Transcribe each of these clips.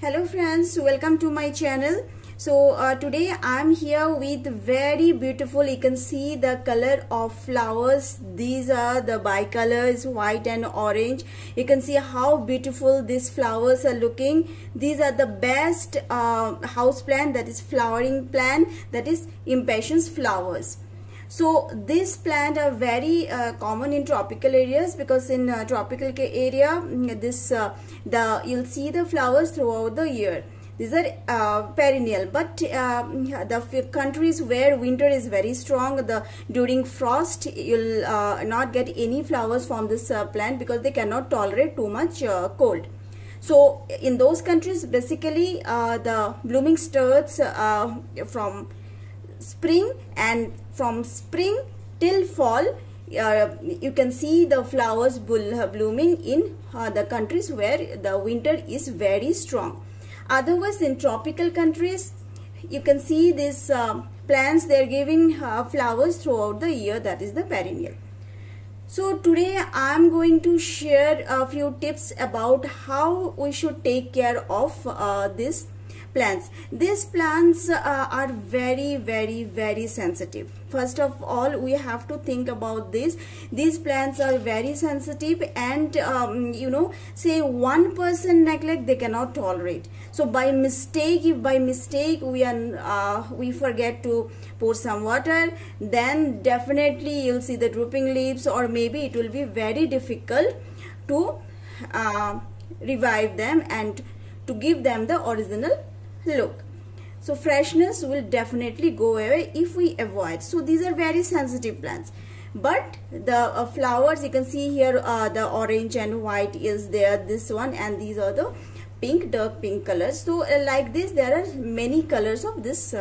Hello friends, welcome to my channel. So today I'm here with very beautiful, you can see the color of flowers. These are the bicolors, white and orange. You can see how beautiful these flowers are looking. These are the best house plant, that is flowering plant, that is impatiens flowers. So this plant are very common in tropical areas, because in tropical area you'll see the flowers throughout the year. These are perennial, but the countries where winter is very strong, during frost you'll not get any flowers from this plant, because they cannot tolerate too much cold. So in those countries, basically the blooming starts from spring, and from spring till fall you can see the flowers blooming in the countries where the winter is very strong. Otherwise, in tropical countries you can see these plants, they are giving flowers throughout the year, that is the perennial. So today I am going to share a few tips about how we should take care of these plants. These plants are very sensitive. First of all, we have to think about this. These plants are very sensitive, and say 1% neglect they cannot tolerate. So by mistake, if by mistake we forget to pour some water, then definitely you'll see the drooping leaves, or maybe it will be very difficult to revive them and to give them the original look. So freshness will definitely go away if we avoid. So these are very sensitive plants, but the flowers, you can see here the orange and white is there, this one, and these are the pink, dark pink colors. So like this, there are many colors of this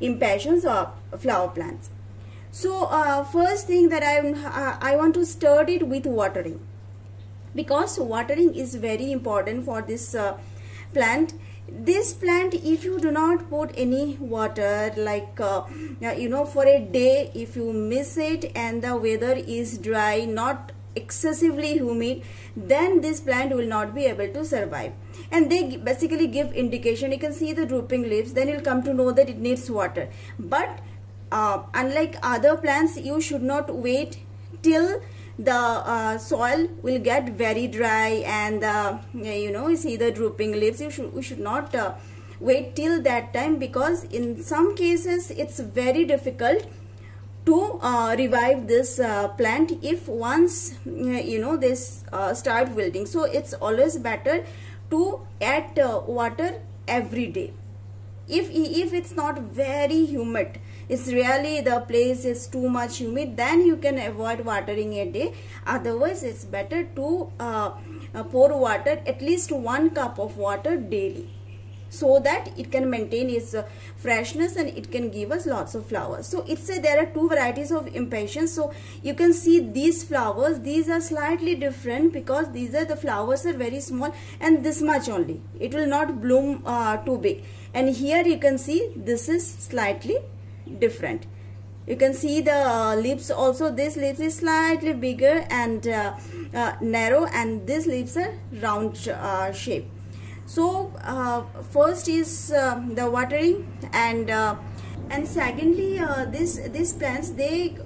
impatiens or flower plants. So first thing that I want to start it with watering, because watering is very important for this plant. This plant, if you do not put any water, like for a day, if you miss it and the weather is dry, not excessively humid, then this plant will not be able to survive. And they basically give indication. You can see the drooping leaves, then you'll come to know that it needs water. But unlike other plants, you should not wait till the soil will get very dry and you see the drooping leaves. We should not wait till that time, because in some cases it's very difficult to revive this plant if once they start wilting. So it's always better to add water every day. If it's not very humid, it's really the place is too much humid, then you can avoid watering a day. Otherwise, it's better to pour water, at least 1 cup of water daily, so that it can maintain its freshness and it can give us lots of flowers. So there are two varieties of impatiens. So you can see these flowers, these are slightly different, because these are the flowers are very small and this much only. It will not bloom too big. And here you can see this is slightly different. You can see the leaves also. This leaves is slightly bigger and narrow, and these leaves are round shape. So first is the watering, and secondly these plants, they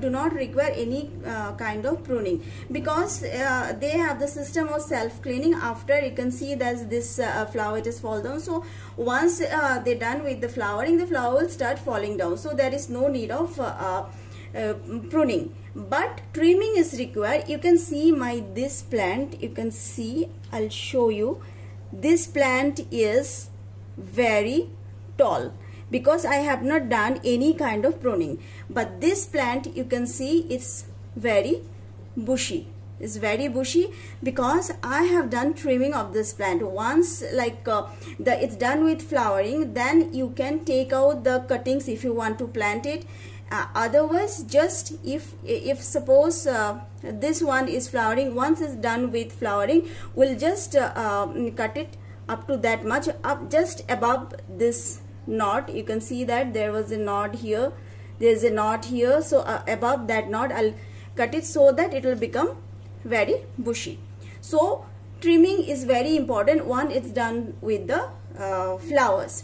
do not require any kind of pruning, because they have the system of self cleaning. After, you can see that this flower just fall down. So once they're done with the flowering, the flower will start falling down. So there is no need of pruning, but trimming is required. You can see this plant, you can see, I'll show you. This plant is very tall, because I have not done any kind of pruning. But this plant, you can see, it's very bushy. It's very bushy because I have done trimming of this plant. Once it's done with flowering, then you can take out the cuttings if you want to plant it. Otherwise, just if suppose this one is flowering, once it's done with flowering, we'll just cut it up to that much, up just above this knot. You can see that there was a knot here, there's a knot here. So above that knot I'll cut it, so that it will become very bushy. So trimming is very important. One, it's done with the flowers.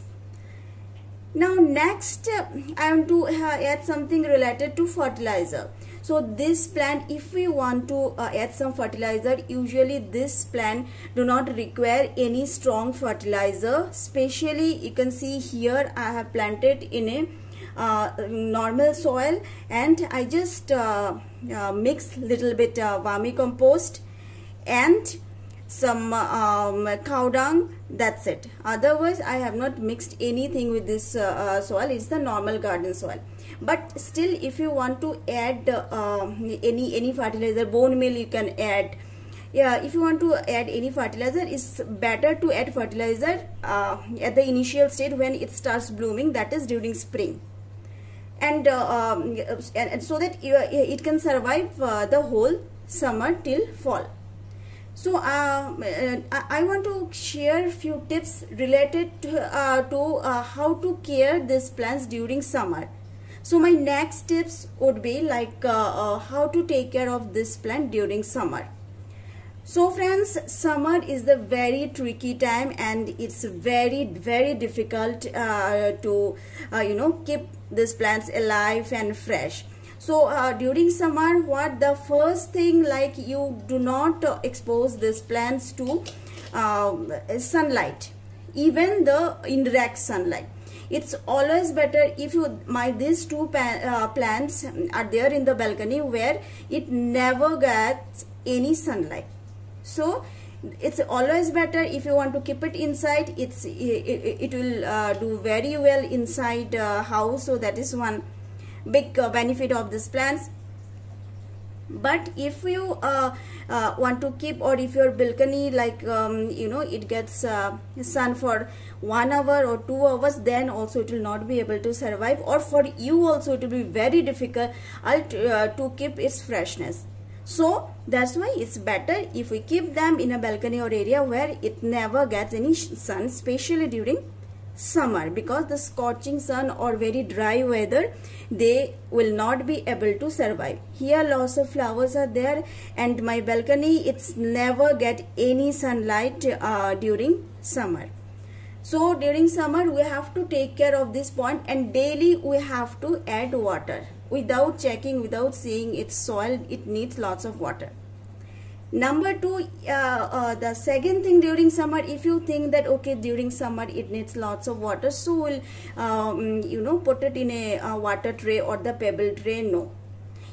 Now next I want to add something related to fertilizer. So this plant, if we want to add some fertilizer, usually this plant do not require any strong fertilizer. Especially you can see here I have planted in a normal soil, and I just mix little bit vermicompost and some cow dung. That's it. Otherwise I have not mixed anything with this soil. It's the normal garden soil. But still, if you want to add any fertilizer, bone meal you can add. Yeah, if you want to add any fertilizer, it's better to add fertilizer at the initial stage when it starts blooming, that is during spring, and so that it can survive the whole summer till fall. So I want to share few tips related to how to care these plants during summer. So my next tips would be like how to take care of this plant during summer. So friends, summer is the very tricky time, and it's very difficult to keep these plants alive and fresh. So during summer, what the first thing, like you do not expose these plants to sunlight, even the indirect sunlight. It's always better if these two plants are there in the balcony where it never gets any sunlight. So it's always better if you want to keep it inside. It will do very well inside house. So that is one big benefit of these plants. But if you want to keep, or if your balcony it gets sun for 1 hour or 2 hours, then also it will not be able to survive, or for you also it will be very difficult to keep its freshness. So that's why it's better if we keep them in a balcony or area where it never gets any sun, especially during summer, because the scorching sun or very dry weather, they will not be able to survive. Here lots of flowers are there, and my balcony, it's never get any sunlight during summer. So during summer we have to take care of this point, and daily we have to add water without checking, without seeing its soil. It needs lots of water. Number 2, the second thing during summer, if you think that okay, during summer it needs lots of water, so we'll put it in a water tray or the pebble tray. No,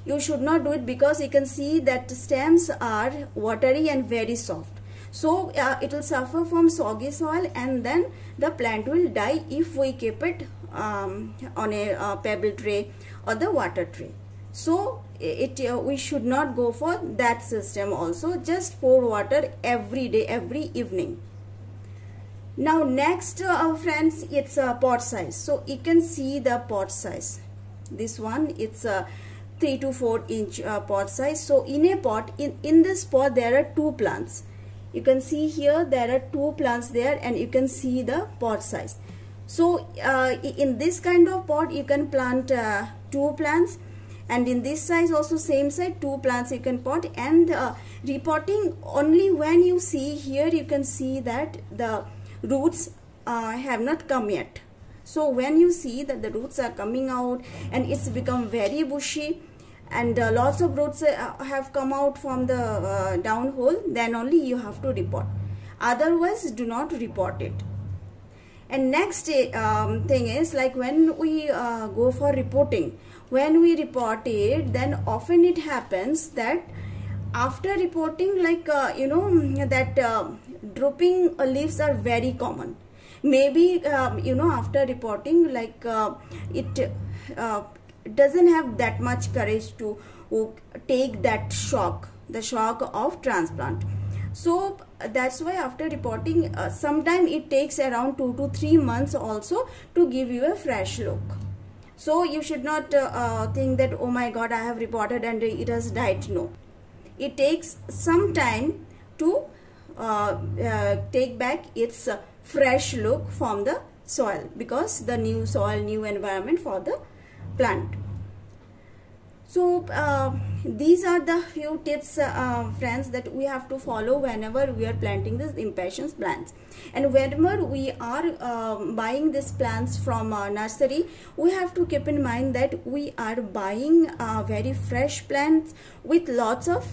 you should not do it, because you can see that stems are watery and very soft. So it will suffer from soggy soil, and then the plant will die if we keep it on a pebble tray or the water tray. So we should not go for that system also. Just pour water every day, every evening. Now next friends, it's pot size. So you can see the pot size. This one, it's a 3 to 4 inch pot size. So in a pot, in this pot there are 2 plants. You can see here there are 2 plants there, and you can see the pot size. So in this kind of pot you can plant 2 plants, and in this size also same size 2 plants you can pot. And repotting only when you see here, you can see that the roots have not come yet. So when you see that the roots are coming out and it's become very bushy, and lots of roots have come out from the down hole, then only you have to repot. Otherwise do not repot it. And next thing is, like when we go for repotting, when we repot it, then often it happens that after repotting, like that drooping leaves are very common. Maybe after repotting, like it doesn't have that much courage to take that shock, the shock of transplant. So that's why after repotting, sometimes it takes around 2 to 3 months also to give you a fresh look. So you should not think that, oh my god, I have repotted and it has died. No, it takes some time to take back its fresh look from the soil, because the new soil, new environment for the plant. So these are the few tips, friends, that we have to follow whenever we are planting these impatiens plants. And whenever we are buying these plants from nursery, we have to keep in mind that we are buying very fresh plants with lots of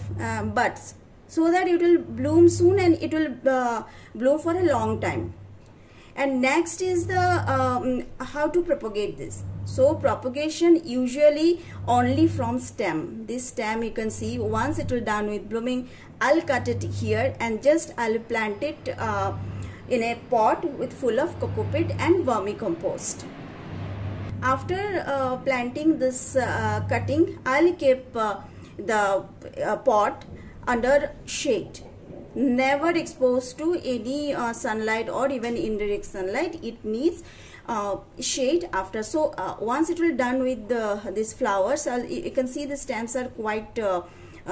buds, so that it will bloom soon and it will bloom for a long time. And next is the how to propagate this. So propagation usually only from stem. This stem you can see, once it will done with blooming, I'll cut it here and just I'll plant it in a pot with full of cocoa-peat and vermicompost. After planting this cutting, I'll keep the pot under shade. Never exposed to any sunlight or even indirect sunlight. It needs shade after. So once it will done with these flowers, you can see the stems are quite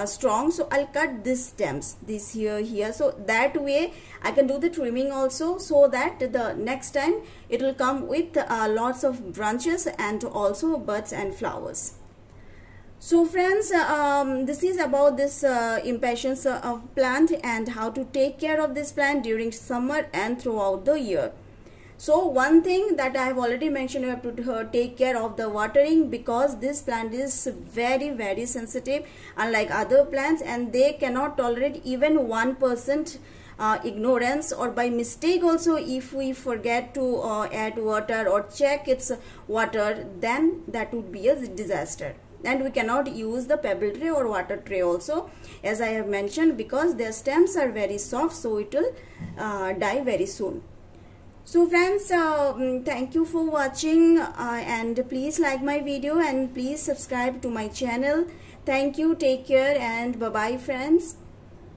strong, so I'll cut these stems, this here, so that way I can do the trimming also, so that the next time it will come with lots of branches and also buds and flowers. So friends, this is about this impatiens of plant and how to take care of this plant during summer and throughout the year. So one thing that I have already mentioned, you have to take care of the watering, because this plant is very sensitive unlike other plants, and they cannot tolerate even 1% ignorance or by mistake also. If we forget to add water or check its water, then that would be a disaster. And we cannot use the pebble tray or water tray also, as I have mentioned, because their stems are very soft, so it will die very soon. So friends, thank you for watching, and please like my video and please subscribe to my channel. Thank you, take care, and bye bye friends.